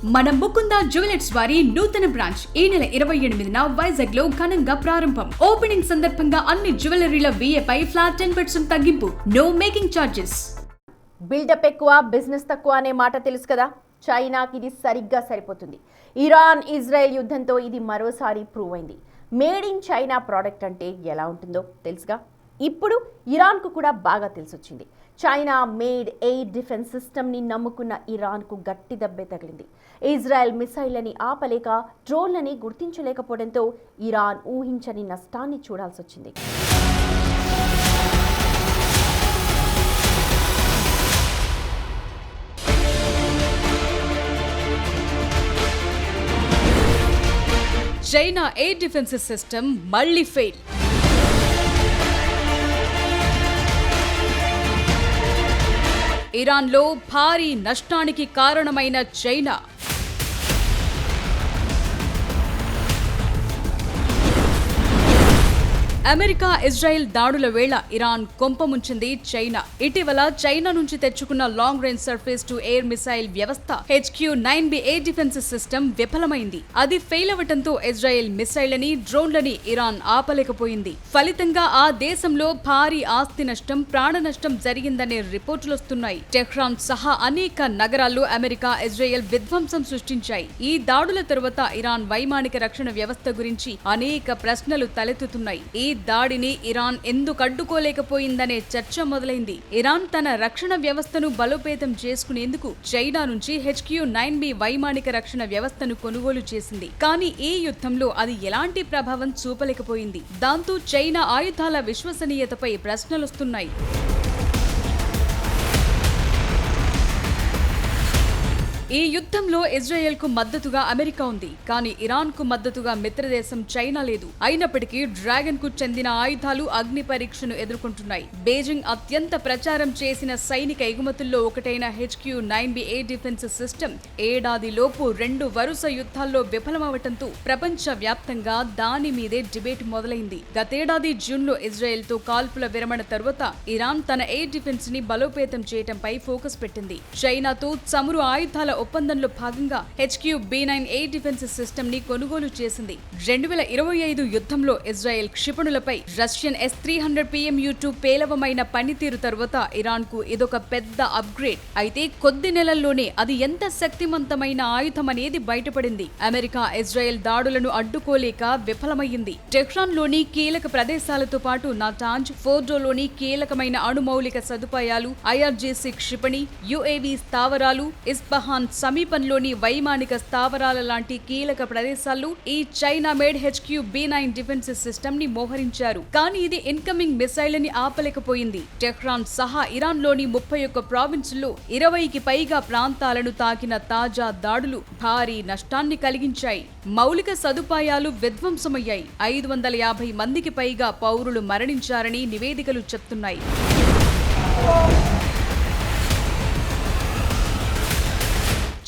మన ముకుంద జ్యువెలర్స్ వారి నూతన బ్రాంచ్ ఈ నెల 28న వైజాగ్ లో ఘనంగా ప్రారంభం. ఓపెనింగ్ సందర్భంగా అన్ని జ్యువెలరీల VA పై ఫ్లాట్ 10% తగ్గింపు. No making charges. బిల్డప్ ఎక్కువ, బిజినెస్ తక్కువ అనే మాట తెలుసు కదా. చైనాకి ఇది సరిగ్గా సరిపోతుంది. ఇరాన్ ఇజ్రాయెల్ యుద్ధంతో ఇది మరోసారి ప్రూవ్ అయింది. మేడ్ ఇన్ చైనా ప్రోడక్ట్ అంటే ఎలా ఉంటుందో తెలుసుగా. ఇప్పుడు ఇరాన్కు కూడా బాగా తెలిసొచ్చింది. చైనా మేడ్ ఎయిర్ డిఫెన్స్ సిస్టమ్ని నమ్ముకున్న ఇరాన్కు గట్టి దెబ్బే తగిలింది. ఇజ్రాయెల్ మిసైళ్లని ఆపలేక, డ్రోన్లని గుర్తించలేకపోవడంతో ఇరాన్ ఊహించని నష్టాన్ని చూడాల్సి వచ్చింది. చైనా ఎయిర్ డిఫెన్స్ సిస్టమ్ మళ్లీ ఫెయిల్. ఇరాన్లో భారీ నష్టానికి కారణమైన చైనా. అమెరికా ఇజ్రాయెల్ దాడుల వేళ ఇరాన్ కొంపముంచింది చైనా. ఇటీవల చైనా నుంచి తెచ్చుకున్న long range surface to air missile వ్యవస్థ HQ-9B ఎయిర్ డిఫెన్స్ సిస్టమ్ విఫలమైంది. అది ఫెయిల్ అవటంతో ఇజ్రాయెల్ మిసైళ్లని, డ్రోన్లని ఇరాన్ ఆపలేకపోయింది. ఫలితంగా ఆ దేశంలో భారీ ఆస్తి నష్టం, ప్రాణ నష్టం జరిగిందనే రిపోర్టులొస్తున్నాయి. టెహ్రాన్ సహా అనేక నగరాల్లో అమెరికా, ఇజ్రాయెల్ విధ్వంసం సృష్టించాయి. ఈ దాడుల తరువాత ఇరాన్ వైమానిక రక్షణ వ్యవస్థ గురించి అనేక ప్రశ్నలు తలెత్తుతున్నాయి. ఈ దాడిని ఇరాన్ ఎందుకు అడ్డుకోలేకపోయిందనే చర్చ మొదలైంది. ఇరాన్ తన రక్షణ వ్యవస్థను బలోపేతం చేసుకునేందుకు చైనా నుంచి HQ-9B వైమానిక రక్షణ వ్యవస్థను కొనుగోలు చేసింది. కానీ ఈ యుద్ధంలో అది ఎలాంటి ప్రభావం చూపలేకపోయింది. దాంతో చైనా ఆయుధాల విశ్వసనీయతపై ప్రశ్నలొస్తున్నాయి. ఈ యుద్ధంలో ఇజ్రాయెల్కు మద్దతుగా అమెరికా ఉంది. కానీ ఇరాన్కు మద్దతుగా మిత్రదేశం చైనా లేదు. అయినప్పటికీ డ్రాగన్ కు చెందిన ఆయుధాలు అగ్ని పరీక్షను ఎదుర్కొంటున్నాయి. బీజింగ్ అత్యంత ప్రచారం చేసిన సైనిక ఎగుమతుల్లో ఒకటైన HQ-9B ఎయిర్ డిఫెన్స్ సిస్టమ్ ఏడాదిలోపు 2 వరుస యుద్ధాల్లో విఫలమవటంతో ప్రపంచ వ్యాప్తంగా దాని మీదే డిబేట్ మొదలైంది. గతేడాది జూన్లో ఇజ్రాయెల్తో కాల్పుల విరమణ తరువాత ఇరాన్ తన ఎయిర్ డిఫెన్స్ ని బలోపేతం చేయటంపై ఫోకస్ పెట్టింది. చైనాతో చమురు ఆయుధాల ఒప్పందంలో భాగంగా HQ-B9 ఎయిర్ డిఫెన్స్ సిస్టమ్ ని కొనుగోలు చేసింది. 2025 యుద్ధంలో ఇజ్రాయెల్ క్షిపణులపై రష్యన్ S-300 PMU-2 పేలవమైన పనితీరు తరువాత ఇరాన్ కు ఇదొక పెద్ద అప్గ్రేడ్. అయితే కొద్ది నెలల్లోనే అది ఎంత శక్తివంతమైన ఆయుధం అనేది బయటపడింది. అమెరికా ఇజ్రాయెల్ దాడులను అడ్డుకోలేక విఫలమయ్యింది. టెహ్రాన్ లోని కీలక ప్రదేశాలతో పాటు నాటాంజ్, ఫోర్డోలోని కీలకమైన అణుమౌలిక సదుపాయాలు, IRGC క్షిపణి, UAV స్థావరాలు, ఇస్ఫహాన్ సమీపంలోని వైమానిక స్థావరాల లాంటి కీలక ప్రదేశాల్లో ఈ China made HQ-B9 defence system ని మోహరించారు. కానీ ఇది ఇన్కమింగ్ మిసైళ్లని ఆపలేకపోయింది. టెహ్రాన్ సహా ఇరాన్ లోని 31 ప్రావిన్సుల్లో 20కి పైగా ప్రాంతాలను తాకిన తాజా దాడులు భారీ నష్టాన్ని కలిగించాయి. మౌలిక సదుపాయాలు విధ్వంసమయ్యాయి. 550 మందికి పైగా పౌరులు మరణించారని నివేదికలు చెప్తున్నాయి.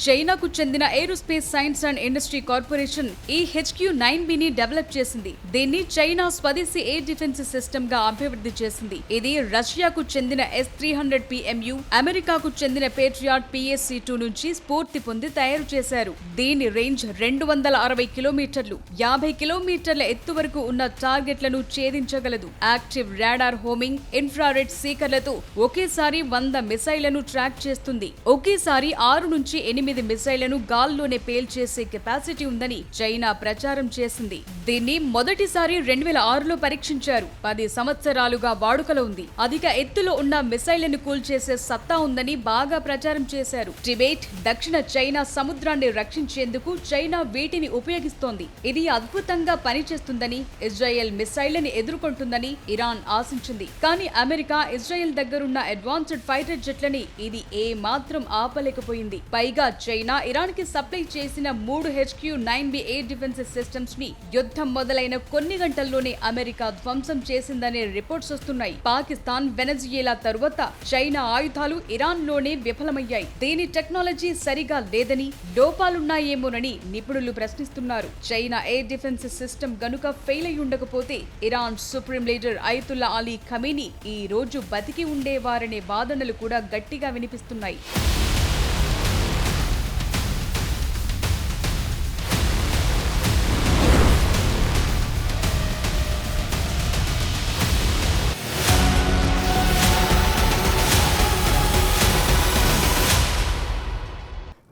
చైనాకు చెందిన aerospace science and industry corporation ఈ HQ-9B ని డెవలప్ చేసింది. దీన్ని చైనా స్వదేశీ ఎయిర్ డిఫెన్స్ సిస్టమ్ గా అభివృద్ధి చేసింది. ఇది రష్యాకు చెందిన S-300 PMU, అమెరికాకు చెందిన పేట్రియాట్ PSC-2 నుంచి స్ఫూర్తి పొంది తయారు చేశారు. దీని రేంజ్ 260 కిలోమీటర్లు, 50 కిలోమీటర్ల ఎత్తు వరకు ఉన్న టార్గెట్లను ఛేదించగలదు. యాక్టివ్ రాడార్, హోమింగ్, ఇన్ఫ్రారెడ్ సీకర్లతో ఒకేసారి 100 మిసైళ్లను ట్రాక్ చేస్తుంది. ఒకేసారి 6 నుంచి 8 మిసైళ్లను గాల్లోనే పేల్చేసే కెపాసిటీ ఉందని చైనా ప్రచారం చేసింది. దీన్ని మొదటిసారి 2006లో పరీక్షించారు. 10 సంవత్సరాలుగా వాడుకలో ఉంది. అధిక ఎత్తులో ఉన్న మిసైళ్లను కూల్చేసే సత్తా ఉందని బాగా ప్రచారం చేశారు. టిబెట్, దక్షిణ చైనా సముద్రాన్ని రక్షించేందుకు చైనా వీటిని ఉపయోగిస్తోంది. ఇది అద్భుతంగా పనిచేస్తుందని, ఇజ్రాయెల్ మిసైళ్లని ఎదుర్కొంటుందని ఇరాన్ ఆశించింది. కానీ అమెరికా, ఇజ్రాయెల్ దగ్గరున్న అడ్వాన్స్డ్ ఫైటర్ జెట్లని ఇది ఏ మాత్రం ఆపలేకపోయింది. పైగా చైనా ఇరాన్ కి సప్లై చేసిన 3 HQ-9B ఎయిర్ డిఫెన్స్ సిస్టమ్స్ ని యుద్ధం మొదలైన కొన్ని గంటల్లోనే అమెరికా ధ్వంసం చేసిందనే రిపోర్ట్స్ వస్తున్నాయి. పాకిస్తాన్, వెనజుయేలా తరువాత చైనా ఆయుధాలు ఇరాన్ లోనే విఫలమయ్యాయి. దీని టెక్నాలజీ సరిగా లేదని, లోపాలున్నాయేమోనని నిపుణులు ప్రశ్నిస్తున్నారు. చైనా ఎయిర్ డిఫెన్స్ సిస్టమ్ గనుక ఫెయిల్ అయి ఉండకపోతే Iran supreme leader Ayatollah Ali Khamenei ఈ రోజు బతికి ఉండేవారనే వాదనలు కూడా గట్టిగా వినిపిస్తున్నాయి.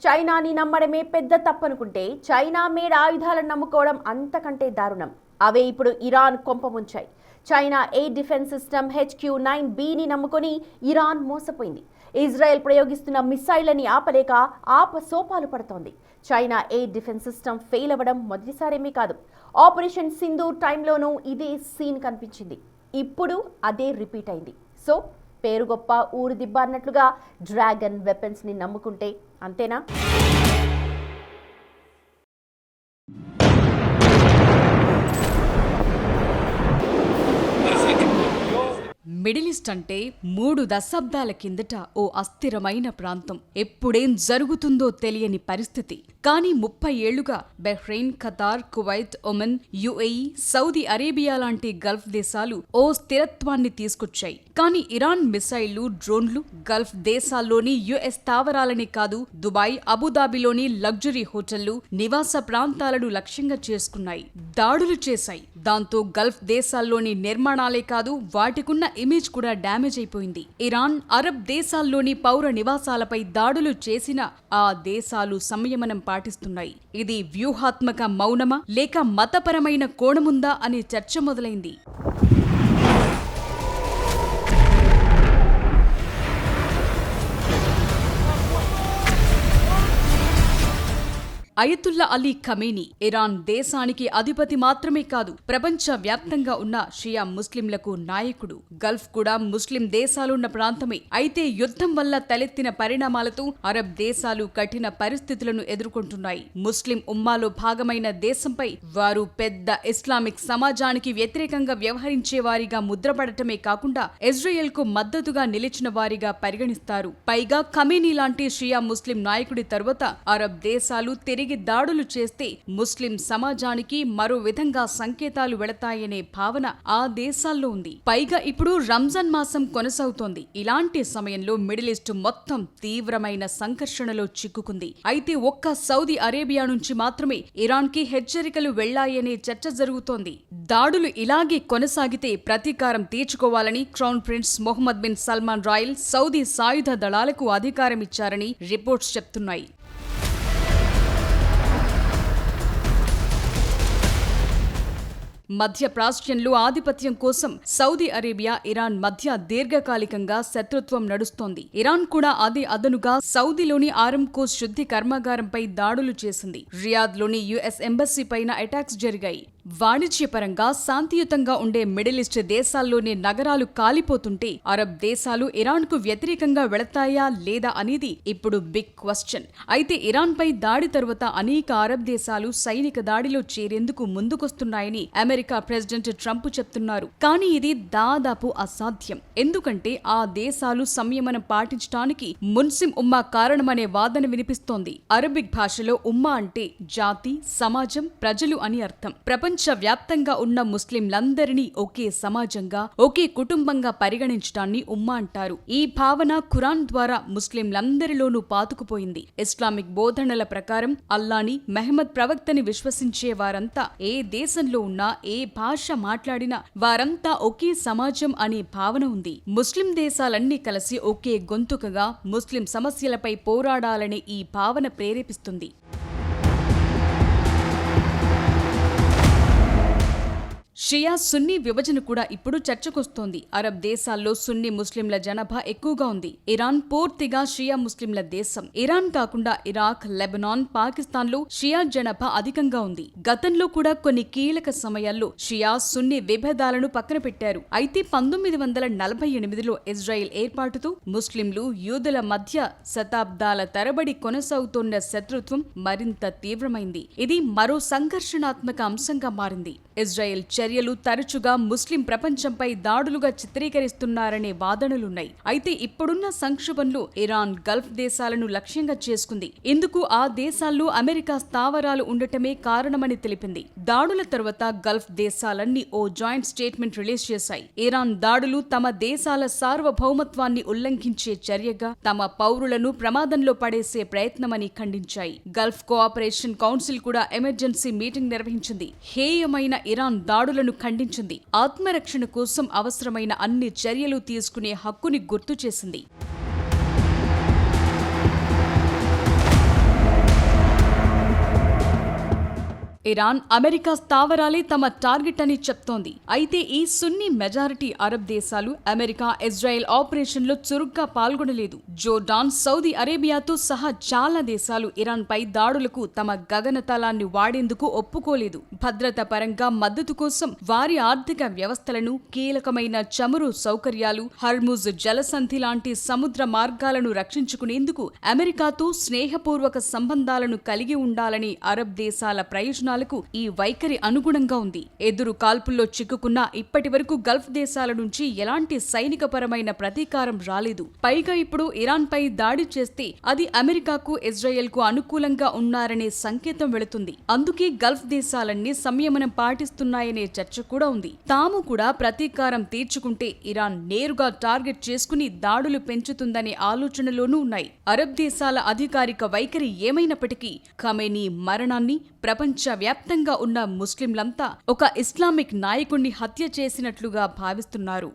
చైనాని నమ్మడమే పెద్ద తప్పనుకుంటే చైనా మేడ్ ఆయుధాలను నమ్ముకోవడం అంతకంటే దారుణం. అవే ఇప్పుడు ఇరాన్ కొంపముంచాయి. చైనా ఎయిర్ డిఫెన్స్ సిస్టమ్ HQ-9Bని నమ్ముకొని ఇరాన్ మోసపోయింది. ఇజ్రాయెల్ ప్రయోగిస్తున్న మిసైళ్లని ఆపలేక ఆపసోపాలు పడుతోంది. China air defence system fail అవ్వడం మొదటిసారేమీ కాదు. ఆపరేషన్ సింధూర్ టైంలోనూ ఇదే సీన్ కనిపించింది. ఇప్పుడు అదే రిపీట్ అయింది. సో పేరు గొప్ప ఊరు దిబ్బ అన్నట్లుగా డ్రాగన్ వెపన్స్ని నమ్ముకుంటే అంతేనా? మిడిల్ ఈస్ట్ అంటే 3 దశాబ్దాల కిందట ఓ అస్థిరమైన ప్రాంతం. ఎప్పుడేం జరుగుతుందో తెలియని పరిస్థితి. కానీ 30 ఏళ్లుగా Bahrain, Qatar, Kuwait, Oman, UAE, Saudi Arabia లాంటి గల్ఫ్ దేశాలు ఓ స్థిరత్వాన్ని తీసుకొచ్చాయి. కానీ ఇరాన్ మిసైళ్లు, డ్రోన్లు గల్ఫ్ దేశాల్లోని US స్థావరాలని కాదు, దుబాయ్, అబుదాబిలోని లగ్జరీ హోటళ్లు, నివాస ప్రాంతాలను లక్ష్యంగా చేసుకున్నాయి. దాడులు చేశాయి. దాంతో గల్ఫ్ దేశాల్లోని నిర్మాణాలే కాదు, వాటికున్న ఇమేజ్ కూడా డ్యామేజ్ అయిపోయింది. ఇరాన్, అరబ్ దేశాల్లోని పౌర నివాసాలపై దాడులు చేసిన ఆ దేశాలు సంయమనం పాటిస్తున్నాయి. ఇది వ్యూహాత్మక మౌనమా లేక మతపరమైన కోణముందా అనే చర్చ మొదలైంది. అయతుల్లా అలీ ఖమేనీ ఇరాన్ దేశానికి అధిపతి మాత్రమే కాదు, ప్రపంచ వ్యాప్తంగా ఉన్న షియా ముస్లింలకు నాయకుడు. గల్ఫ్ కూడా ముస్లిం దేశాలున్న ప్రాంతమే. అయితే యుద్ధం వల్ల తలెత్తిన పరిణామాలతో అరబ్ దేశాలు కఠిన పరిస్థితులను ఎదుర్కొంటున్నాయి. ముస్లిం ఉమ్మాలో భాగమైన దేశంపై వారు పెద్ద ఇస్లామిక్ సమాజానికి వ్యతిరేకంగా వ్యవహరించే వారిగా ముద్రపడటమే కాకుండా ఇజ్రాయెల్ కు మద్దతుగా నిలిచిన వారిగా పరిగణిస్తారు. పైగా ఖమేనీ లాంటి షియా ముస్లిం నాయకుడి తరువాత అరబ్ దేశాలు తిరిగి దాడులు చేస్తే ముస్లిం సమాజానికి మరో విధంగా సంకేతాలు వెళతాయనే భావన ఆ దేశాల్లో ఉంది. పైగా ఇప్పుడు రంజాన్ మాసం కొనసాగుతోంది. ఇలాంటి సమయంలో మిడిల్ ఈస్ట్ మొత్తం తీవ్రమైన సంఘర్షణలో చిక్కుకుంది. అయితే ఒక్క సౌదీ అరేబియా నుంచి మాత్రమే ఇరాన్ కి హెచ్చరికలు వెళ్లాయనే చర్చ జరుగుతోంది. దాడులు ఇలాగే కొనసాగితే ప్రతీకారం తీర్చుకోవాలని crown prince Mohammed bin Salman royal Saudi సాయుధ దళాలకు అధికారం ఇచ్చారని రిపోర్ట్స్ చెప్తున్నాయి. మధ్య ప్రాచ్యంలో ఆధిపత్యం కోసం సౌదీ అరేబియా, ఇరాన్ మధ్య దీర్ఘకాలికంగా శత్రుత్వం నడుస్తోంది. ఇరాన్ కూడా అదే అదనుగా సౌదీలోని ఆరంకో శుద్ధి కర్మాగారంపై దాడులు చేసింది. రియాద్లోని US ఎంబసీ పైన అటాక్స్ జరిగాయి. వాణిజ్యపరంగా శాంతియుతంగా ఉండే మిడిల్ ఈస్ట్ దేశాల్లోని నగరాలు కాలిపోతుంటే అరబ్ దేశాలు ఇరాన్కు వ్యతిరేకంగా వెళతాయా లేదా అనేది ఇప్పుడు బిగ్ క్వశ్చన్. అయితే ఇరాన్పై దాడి తరువాత అనేక అరబ్ దేశాలు సైనిక దాడిలో చేరేందుకు ముందుకొస్తున్నాయని అమెరికా ప్రెసిడెంట్ ట్రంప్ చెప్తున్నారు. కానీ ఇది దాదాపు అసాధ్యం. ఎందుకంటే ఆ దేశాలు సంయమనం పాటించడానికి ముస్లిం ఉమ్మా కారణమనే వాదన వినిపిస్తోంది. అరబిక్ భాషలో ఉమ్మా అంటే జాతి, సమాజం, ప్రజలు అని అర్థం. ప్రపంచ వ్యాప్తంగా ఉన్న ముస్లింలందరినీ ఒకే సమాజంగా, ఒకే కుటుంబంగా పరిగణించడాన్ని ఉమ్మా అంటారు. ఈ భావన ఖురాన్ ద్వారా ముస్లింలందరిలోనూ పాతుకుపోయింది. ఇస్లామిక్ బోధనల ప్రకారం అల్లాని, మెహమ్మద్ ప్రవక్తని విశ్వసించే వారంతా ఏ దేశంలో ఉన్నా, ఏ భాష మాట్లాడినా వారంతా ఒకే సమాజం అనే భావన ఉంది. ముస్లిం దేశాలన్నీ కలిసి ఒకే గొంతుకగా ముస్లిం సమస్యలపై పోరాడాలనే ఈ భావన ప్రేరేపిస్తుంది. షియా సున్నీ విభజన కూడా ఇప్పుడు చర్చకొస్తోంది. అరబ్ దేశాల్లో సున్నీ ముస్లింల జనాభా ఎక్కువగా ఉంది. ఇరాన్ పూర్తిగా షియా ముస్లింల దేశం. ఇరాన్ కాకుండా ఇరాక్, లెబనాన్, పాకిస్తాన్లో షియా జనాభా అధికంగా ఉంది. గతంలో కూడా కొన్ని కీలక సమయాల్లో షియా సున్నీ విభేదాలను పక్కన పెట్టారు. అయితే 1948లో ఇజ్రాయెల్ ఏర్పాటుతో ముస్లింలు, యూదుల మధ్య శతాబ్దాల తరబడి కొనసాగుతోన్న శత్రుత్వం మరింత తీవ్రమైంది. ఇది మరో సంఘర్షణాత్మక అంశంగా మారింది. ఇజ్రాయెల్ చర్యలు తరచుగా ముస్లిం ప్రపంచంపై దాడులుగా చిత్రీకరిస్తున్నారనే వాదనలున్నాయి. అయితే ఇప్పుడున్న సంక్షోభంలో ఇరాన్ గల్ఫ్ దేశాలను లక్ష్యంగా చేసుకుంది. ఇందుకు ఆ దేశాల్లో అమెరికా స్థావరాలు ఉండటమే కారణమని తెలిపింది. దాడుల తర్వాత గల్ఫ్ దేశాలన్నీ ఓ జాయింట్ స్టేట్మెంట్ రిలీజ్ చేశాయి. ఇరాన్ దాడులు తమ దేశాల సార్వభౌమత్వాన్ని ఉల్లంఘించే చర్యగా, తమ పౌరులను ప్రమాదంలో పడేసే ప్రయత్నమని ఖండించాయి. గల్ఫ్ కోఆపరేషన్ కౌన్సిల్ కూడా ఎమర్జెన్సీ మీటింగ్ నిర్వహించింది. హేయమైన ఇరాన్ దాడులను ఖండించింది. ఆత్మరక్షణ కోసం అవసరమైన అన్ని చర్యలు తీసుకునే హక్కుని గుర్తు చేసింది. ఇరాన్ అమెరికా స్థావరాలే తమ టార్గెట్ అని చెప్తోంది. అయితే ఈ సున్నీ మెజారిటీ అరబ్ దేశాలు అమెరికా ఇజ్రాయెల్ ఆపరేషన్లో చురుగ్గా పాల్గొనలేదు. జోర్డాన్, సౌదీ అరేబియాతో సహా చాలా దేశాలు ఇరాన్ పై దాడులకు తమ గగనతలాన్ని వాడేందుకు ఒప్పుకోలేదు. భద్రత పరంగా మద్దతు కోసం వారి ఆర్థిక వ్యవస్థలను, కీలకమైన చమురు సౌకర్యాలు, హర్ముజ్ జలసంధి లాంటి సముద్ర మార్గాలను రక్షించుకునేందుకు అమెరికాతో స్నేహపూర్వక సంబంధాలను కలిగి ఉండాలని అరబ్ దేశాల ప్రయోజనాలకు ఈ వైఖరి అనుగుణంగా ఉంది. ఎదురు కాల్పుల్లో చిక్కుకున్న ఇప్పటి వరకు గల్ఫ్ దేశాల నుంచి ఎలాంటి సైనికపరమైన ప్రతీకారం రాలేదు. పైగా ఇప్పుడు ఇరాన్ పై దాడి చేస్తే అది అమెరికాకు, ఇజ్రాయెల్ కు అనుకూలంగా ఉన్నారనే సంకేతం వెళుతుంది. అందుకే గల్ఫ్ దేశాలన్నీ సంయమనం పాటిస్తున్నాయనే చర్చ కూడా ఉంది. తాము కూడా ప్రతీకారం తీర్చుకుంటే ఇరాన్ నేరుగా టార్గెట్ చేసుకుని దాడులు పెంచుతుందనే ఆలోచనలోనూ ఉన్నాయి. అరబ్ దేశాల అధికారిక వైఖరి ఏమైనప్పటికీ ఖమేనీ మరణాన్ని ప్రపంచ వ్యాప్తంగా ఉన్న ముస్లింలంతా ఒక ఇస్లామిక్ నాయకుణ్ణి హత్య చేసినట్లుగా భావిస్తున్నారు.